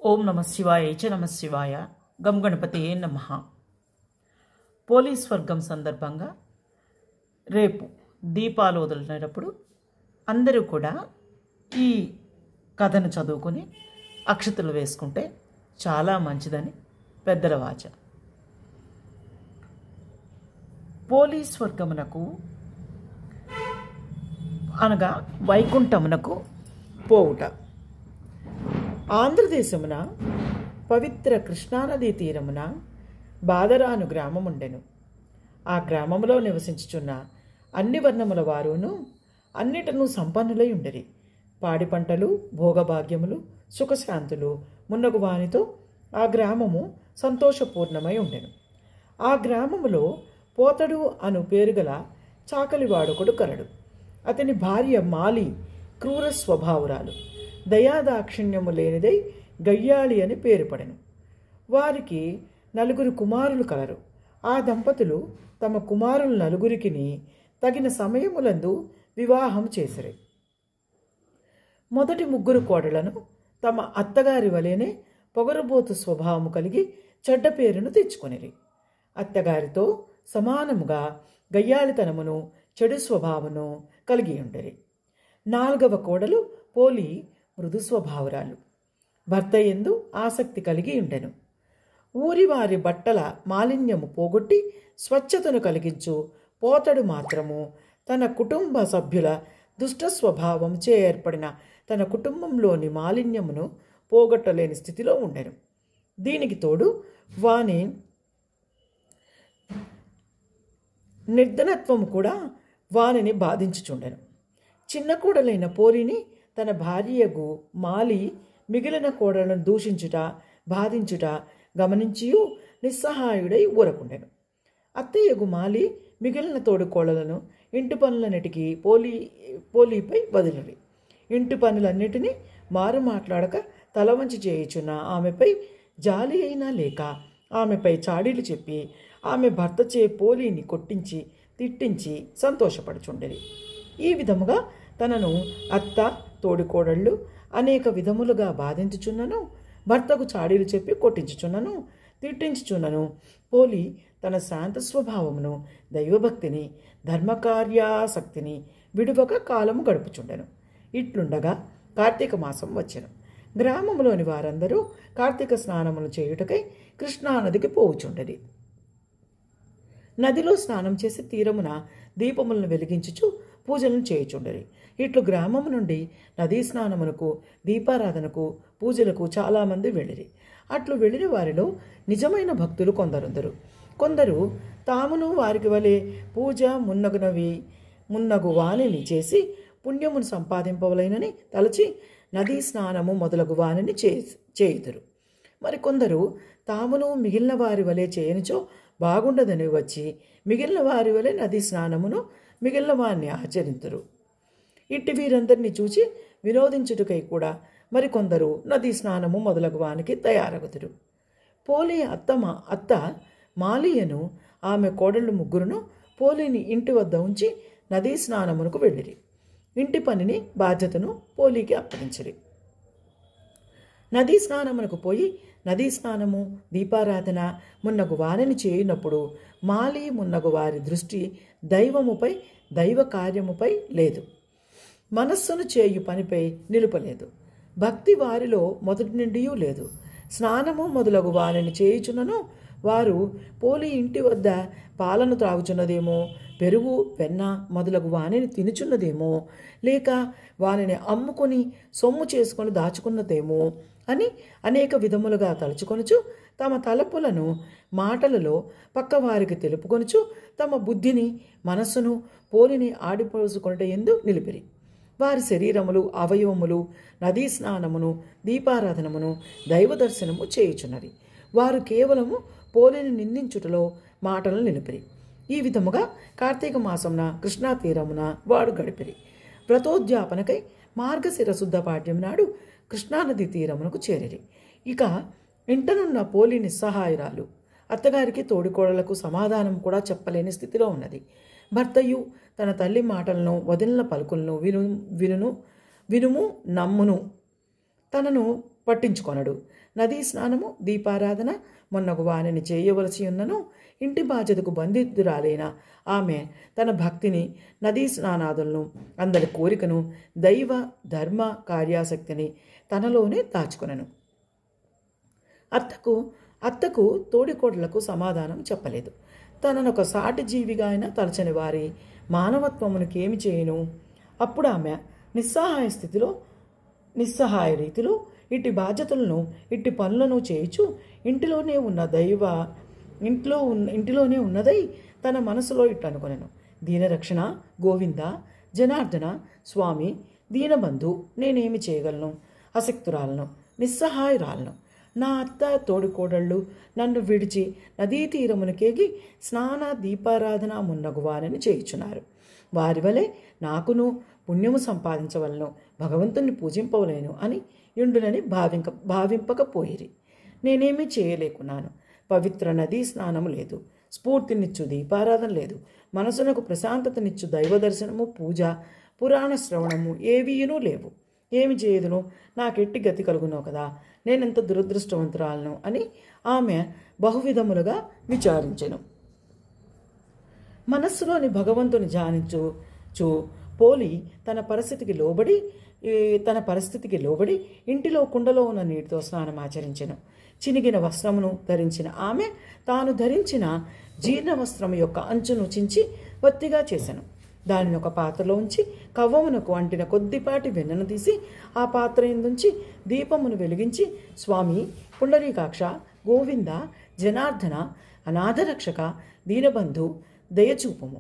ఓం నమ శివాయ చ నమ శివాయ గం గణపతే నమః. పోలీస్ వర్గం సందర్భంగా రేపు దీపాలు వదిలినప్పుడు అందరూ కూడా ఈ కథను చదువుకొని అక్షతలు వేసుకుంటే చాలా మంచిదని పెద్దల వాచ. పోలీస్ వర్గమునకు అనగా వైకుంఠమునకు పోవుట. ఆంధ్రదేశమున పవిత్ర కృష్ణానదీ తీరమున బాదరాను గ్రామముండెను. ఆ గ్రామములో నివసించుచున్న అన్ని వర్ణముల వారును అన్నిటను సంపన్నులై ఉండరి. పాడి పంటలు, భోగభాగ్యములు, సుఖశాంతులు మున్నగు వానితో ఆ గ్రామము సంతోషపూర్ణమై ఉండెను. ఆ గ్రామములో పోతడు అను పేరుగల చాకలివాడొకడు కలడు. అతని భార్య మాలి క్రూర స్వభావురాలు, దయాదాక్షిణ్యము లేనిదై గయ్యాళి అని పేరు పడెను. వారికి 4 కుమారులు కలరు. ఆ దంపతులు తమ కుమారులు 4కిని తగిన సమయములందు వివాహం చేసిరి. మొదటి 3 కోడళ్లను తమ అత్తగారి వలెనే పొగరుబోతు స్వభావము కలిగి చెడ్డ పేరును తెచ్చుకొనిరి. అత్తగారితో సమానముగా గయ్యాళితనమును చెడు స్వభావమును కలిగి ఉండరి. 4వ కోడలు పోలి మృదు స్వభావురాలు, భర్త యందు ఆసక్తి కలిగి ఉండెను. ఊరివారి బట్టల మాలిన్యము పోగొట్టి స్వచ్ఛతను కలిగించు పోతడు మాత్రము తన కుటుంబ సభ్యుల దుష్ట స్వభావం చే ఏర్పడిన తన కుటుంబంలోని మాలిన్యమును పోగొట్టలేని స్థితిలో ఉండెను. దీనికి తోడు వాని నిర్ధనత్వము కూడా వానిని బాధించుచుండెను. చిన్న కోడలైన పోలిని తన భార్యకు మాలి మిగిలిన కోడలను దూషించుట, బాధించుట గమనించియు నిస్సహాయుడై ఊరకుండెను. అత్తయ్యకు మాలి మిగిలిన తోడు కోడలను ఇంటి పనులన్నిటికీ పోలీపై వదిలిరి. ఇంటి పనులన్నిటినీ మారు మాట్లాడక తల వంచి చేయుచున్న ఆమెపై జాలి అయినా లేక ఆమెపై చాడీలు చెప్పి ఆమె భర్త చే పోలీని కొట్టించి తిట్టించి సంతోషపడుచుండెరి. ఈ విధముగా తనను అత్త, తోడికోడళ్ళు అనేక విధములుగా బాధించుచున్నను, భర్తకు చాడీలు చెప్పి కొట్టించుచున్నను, తిట్టించుచున్నను పోలి తన శాంత స్వభావమును, దైవభక్తిని, ధర్మకార్యాసక్తిని విడువక కాలము గడుపుచుండెను. ఇట్లుండగా కార్తీక మాసం వచ్చెను. గ్రామంలోని వారందరూ కార్తీక స్నానములు చేయుటకై కృష్ణానదికి పోవుచుండెరి. నదిలో స్నానం చేసి తీరమున దీపములను వెలిగించుచు పూజలను చేయుచుండరి. ఇట్లు గ్రామము నుండి నదీ స్నానమునకు, దీపారాధనకు, పూజలకు చాలామంది వెళ్ళిరి. అట్లు వెళ్ళిన వారిలో నిజమైన భక్తులు కొందరు తామును వారికి వలె పూజ మున్నగు వాణిని చేసి పుణ్యమును సంపాదింపవలైనని తలచి నదీ స్నానము మొదలగు వాణిని చేయుదురు. మరికొందరు తామును మిగిలిన వారి వలె చేయనిచో బాగుండదని వచ్చి మిగిలిన వారి వలె నదీ స్నానమును మిగిలిన వారిని ఆచరింతురు. ఇట్టి వీరందరినీ చూచి వినోదించుటకై కూడా మరికొందరు నదీ స్నానము మొదలగు వానికి తయారగుదురు. పోలి అత్త మాలియను ఆమె కోడళ్ళు 3 పోలిని ఇంటి వద్ద ఉంచి నదీ స్నానమునకు వెళ్ళిరి. ఇంటి పనిని బాధ్యతను పోలికి అప్పగించిరి. నదీ స్నానమునకు పోయి నదీ స్నానము, దీపారాధన మున్నగు వారిని చేయునప్పుడు మాలి మున్నగు వారి దృష్టి దైవముపై, దైవ కార్యముపై లేదు. మనస్సును చేయు పనిపై నిలుపలేదు. భక్తి వారిలో మొదటి నుండి లేదు. స్నానము మొదలగు వారిని చేయుచున్నను వారు పోలి ఇంటి వద్ద పాలను త్రాగుచున్నదేమో, పెరుగు, వెన్న మొదలగు వానిని తినుచున్నదేమో, లేక వానిని అమ్ముకొని సొమ్ము చేసుకొని దాచుకున్నదేమో అని అనేక విధములుగా తలుచుకొనుచు తమ తలపులను మాటలలో పక్కవారికి తెలుపుకొనుచు తమ బుద్ధిని, మనస్సును పోలిని ఆడిపోసుకొనుట యందు నిలిపిరి. వారి శరీరములు, అవయవములు నదీ స్నానమును, దీపారాధనమును, దైవ దర్శనము చేయుచున్నవి. వారు కేవలము పోలిని నిందించుటలో మాటలను నిలిపిరి. ఈ విధముగా కార్తీక మాసమున కృష్ణా తీరమున వాడు గడిపిరి. వ్రతోద్యాపనకై మార్గశిర శుద్ధ పాడ్యం నాడు కృష్ణానది తీరమునకు చేరిరి. ఇక ఇంటనున్న పోలి నిస్సహాయురాలు, అత్తగారికి తోడికోడలకు సమాధానం కూడా చెప్పలేని స్థితిలో ఉన్నది. భర్తయు తన తల్లి మాటలను, వదిలిన పలుకులను వినుము నమ్మును, తనను పట్టించుకొనడు. నదీ స్నానము దీపారాధన మొన్నగు వానిని చేయవలసి ఉన్నను ఇంటి బాధ్యతకు బంధితురాలైన ఆమె తన భక్తిని, నదీ స్నానాదులను, అందరి కోరికను, దైవ ధర్మ కార్యాసక్తిని తనలోనే దాచుకొనెను. అత్తకు తోడికోడలకు సమాధానం చెప్పలేదు. తననొక సాటి జీవిగా అయినా తలచని వారి మానవత్వమునికి ఏమి చేయను? అప్పుడు ఆమె నిస్సహాయ రీతిలో ఇట్టి బాధ్యతలను, ఇట్టి పనులను చేయుచు ఇంటిలోనే ఉన్నదై తన మనసులో ఇట్టు అనుకొనెను. దీనరక్షణ గోవింద, జనార్దన, స్వామి, దీనబంధు, నేనేమి చేయగలను? అశక్తురాలను, నిస్సహాయురాలను. నా అత్త తోడికోడళ్ళు నన్ను విడిచి నదీ తీరమునకేగి స్నాన దీపారాధన మున్నగువారని చేయుచున్నారు. వారి వలె నాకును పుణ్యము సంపాదించవలను, భగవంతుని పూజింపవలేను అని యుండునని భావింపకపోయిరి. నేనేమీ చేయలేకున్నాను. పవిత్ర నదీ స్నానము లేదు, స్ఫూర్తినిచ్చు దీపారాధన లేదు, మనసునకు ప్రశాంతతనిచ్చు దైవ దర్శనము, పూజ, పురాణ శ్రవణము ఏవీనూ లేవు. ఏమి చేయదును? నాకెట్టి గతి కలుగునో కదా, నేనెంత దురదృష్టవంతురాలను అని ఆమె బహువిధములుగా విచారించెను. మనస్సులోని భగవంతుని ధ్యానించు పోలి తన పరిస్థితికి లోబడి ఇంటిలో కుండలో ఉన్న నీటితో స్నానం ఆచరించెను. చినిగిన వస్త్రమును ధరించిన ఆమె తాను ధరించిన జీర్ణ వస్త్రము యొక్క అంచును చించి వత్తిగా చేసెను. దానిని ఒక పాత్రలో ఉంచి కవ్వమునకు అంటిన కొద్దిపాటి వెన్నను తీసి ఆ పాత్ర ఎందుంచి దీపమును వెలిగించి, స్వామి, పుండరీకాక్ష, గోవింద, జనార్దన, అనాథరక్షక, దీనబంధు, దయచూపము,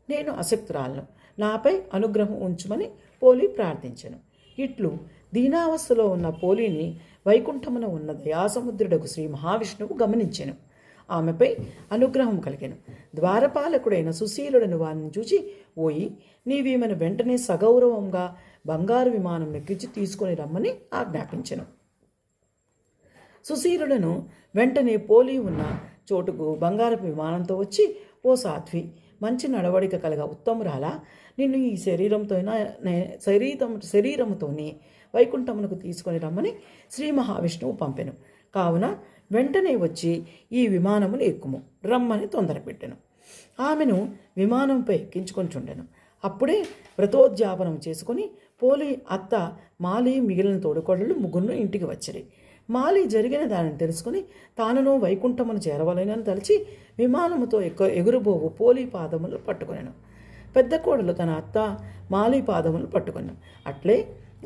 నేను అశక్తురాలను, నాపై అనుగ్రహం ఉంచుమని పోలి ప్రార్థించెను. ఇట్లు దీనావస్థలో ఉన్న పోలిని వైకుంఠమున ఉన్న దయాసముద్రుడకు శ్రీ మహావిష్ణువు గమనించెను. ఆమెపై అనుగ్రహం కలిగెను. ద్వారపాలకుడైన సుశీలుడను వారిని చూచి, ఓయి, నీవీమెను వెంటనే సగౌరవంగా బంగారు విమానం ఎక్కించి తీసుకొని రమ్మని ఆజ్ఞాపించెను. సుశీలుడను వెంటనే పోలి ఉన్న చోటుకు బంగారపు విమానంతో వచ్చి, ఓ సాధ్వి, మంచి నడవడిక కలగా ఉత్తమురాలా, నిన్ను ఈ శరీరముతోనే వైకుంఠమునకు తీసుకొని రమ్మని శ్రీ మహావిష్ణువు పంపెను. కావున వెంటనే వచ్చి ఈ విమానమును ఎక్కుము రమ్మని తొందరపెట్టెను. ఆమెను విమానంపై ఎక్కించుకొనిచుండెను. అప్పుడే వ్రతోద్యాపనం చేసుకుని పోలి అత్త, మాలి, మిగిలిన తోడుకోడళ్ళు ముగ్గురును ఇంటికి వచ్చిరి. మాలి జరిగిన దానిని తెలుసుకుని తానును వైకుంఠమును చేరవలెనని తలచి విమానముతో ఎగురుబోవు పోలి పాదములు పట్టుకొనెను. పెద్ద కోడలు తన అత్త మాలి పాదములను పట్టుకొనెను. అట్లే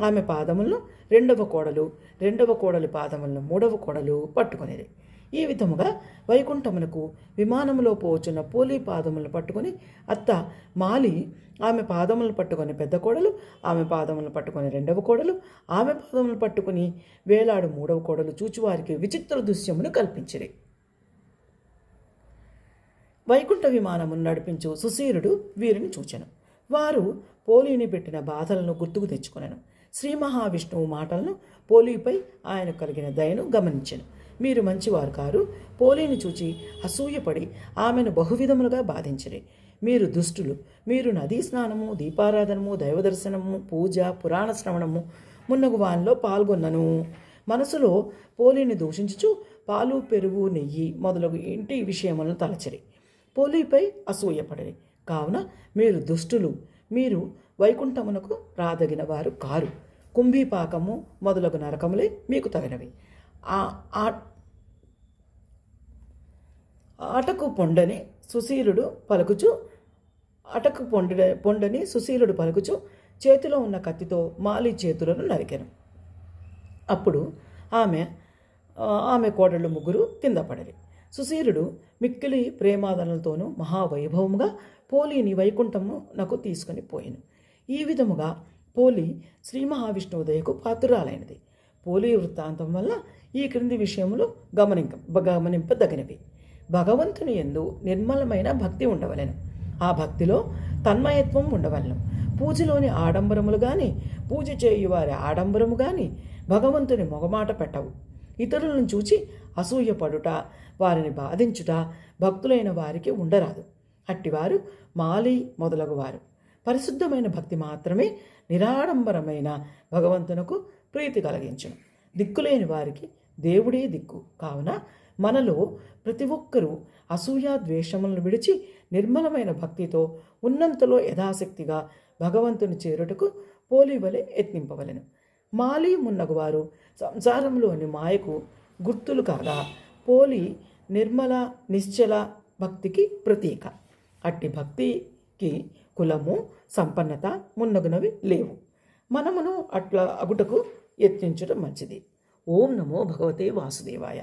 ఆమె పాదములను రెండవ కోడలి పాదములను మూడవ కోడలు పట్టుకొనేది. ఈ విధముగా వైకుంఠమునకు విమానములో పోచున్న పోలి పాదములను పట్టుకొని అత్త మాలి ఆమె పాదములను పట్టుకొని పెద్ద కోడలు, ఆమె పాదములను పట్టుకొని రెండవ కోడలు, ఆమె పాదములను పట్టుకుని వేలాడు మూడవ కోడలు చూచువారికి విచిత్ర దృశ్యమును కల్పించిరి. వైకుంఠ విమానమును నడిపించు సుశీలుడు వీరిని చూచెను. వారు పోలిని పెట్టిన బాధలను గుర్తుకు తెచ్చుకొనెను. శ్రీ మహావిష్ణువు మాటలను పోలిపై ఆయన కలిగిన దయను గమనించెను. మీరు మంచివారు కారు, పోలిని చూచి అసూయపడి ఆమెను బహువిధములుగా బాధించిరి. మీరు దుష్టులు, మీరు నదీ స్నానము, దీపారాధనము, దైవదర్శనము, పూజ, పురాణ శ్రవణము మున్నగు వానిలో పాల్గొన్నను. మనసులో పోలిని దూషించుచు పాలు, పెరుగు, నెయ్యి మొదలగు ఇంటి విషయములను తలచిరి. పోలిపై అసూయపడిరి. కావున మీరు దుష్టులు, మీరు వైకుంఠమునకు రాదగిన వారు కారు. కుంభీపాకము మొదలగు నరకములే మీకు తగినవి. ఆటకు పొండని సుశీలుడు పలుకుచు చేతిలో ఉన్న కత్తితో మాలి చేతులను నరికెను. అప్పుడు ఆమె కోడళ్ళు ముగ్గురు కింద పడరి. సుశీలుడు మిక్కిలి ప్రేమాదనలతోనూ మహావైభవముగా పోలిని వైకుంఠమునకు తీసుకొని పోయెను. ఈ విధముగా పోలి శ్రీ మహావిష్ణువు దయకు పాత్రురాలైనది. పోలి వృత్తాంతం వల్ల ఈ క్రింది విషయములు గమనింపదగినవి. భగవంతుని యందు నిర్మలమైన భక్తి ఉండవలెను. ఆ భక్తిలో తన్మయత్వం ఉండవలెను. పూజలోని ఆడంబరములు కానీ, పూజ చేయువారి ఆడంబరము కానీ భగవంతుని మొగమాట పెట్టవు. ఇతరులను చూచి అసూయపడుట, వారిని బాధించుట భక్తులైన వారికి ఉండరాదు. అట్టివారు మాలి మొదలగువారు. పరిశుద్ధమైన భక్తి మాత్రమే నిరాడంబరమైన భగవంతునకు ప్రీతి కలిగించును. దిక్కులేని వారికి దేవుడే దిక్కు. కావున మనలో ప్రతి ఒక్కరూ అసూయ ద్వేషములను విడిచి నిర్మలమైన భక్తితో ఉన్నంతలో యథాశక్తిగా భగవంతుని చేరుటకు పోలివలె యత్నింపవలెను. మాలి మున్నగువారు సంసారంలోని మాయకు గుర్తులు కాగా పోలి నిర్మల నిశ్చల భక్తికి ప్రతీక. అట్టి భక్తికి కులము సంపన్నత మున్నగునవి లేవు. మనమును అట్లా అగుటకు యత్నించడం మంచిది. ఓం నమో భగవతే వాసుదేవాయ.